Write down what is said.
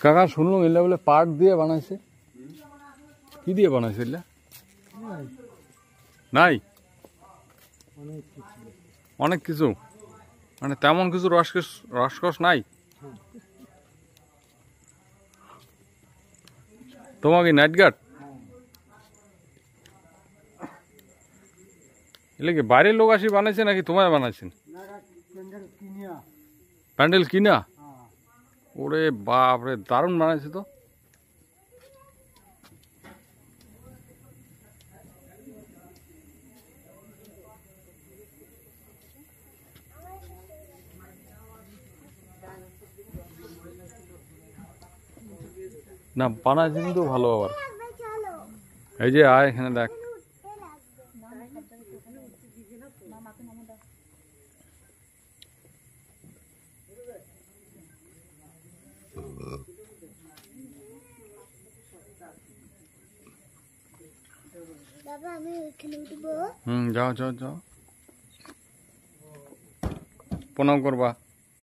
কাকা শুনলাম এগুলা বলে পাট দিয়ে বানাইছে, কি দিয়ে বানাইছে এগুলা? নাই অনেক কিছু, মানে তেমন কিছু রসকস নাই। তোমাকে নাইট গার্ড এলে কি বাইরের লোক আসি বানাইছে নাকি তোমায় বানাইছেন? প্যান্ডেল কিনা? ওরে বাপ রে, দারুণ বানাইছে তো। না বানাইছে কিন্তু ভালো। আবার এই যে আয় এখানে দেখ, যাও যাও যাও, প্রণাম করবা।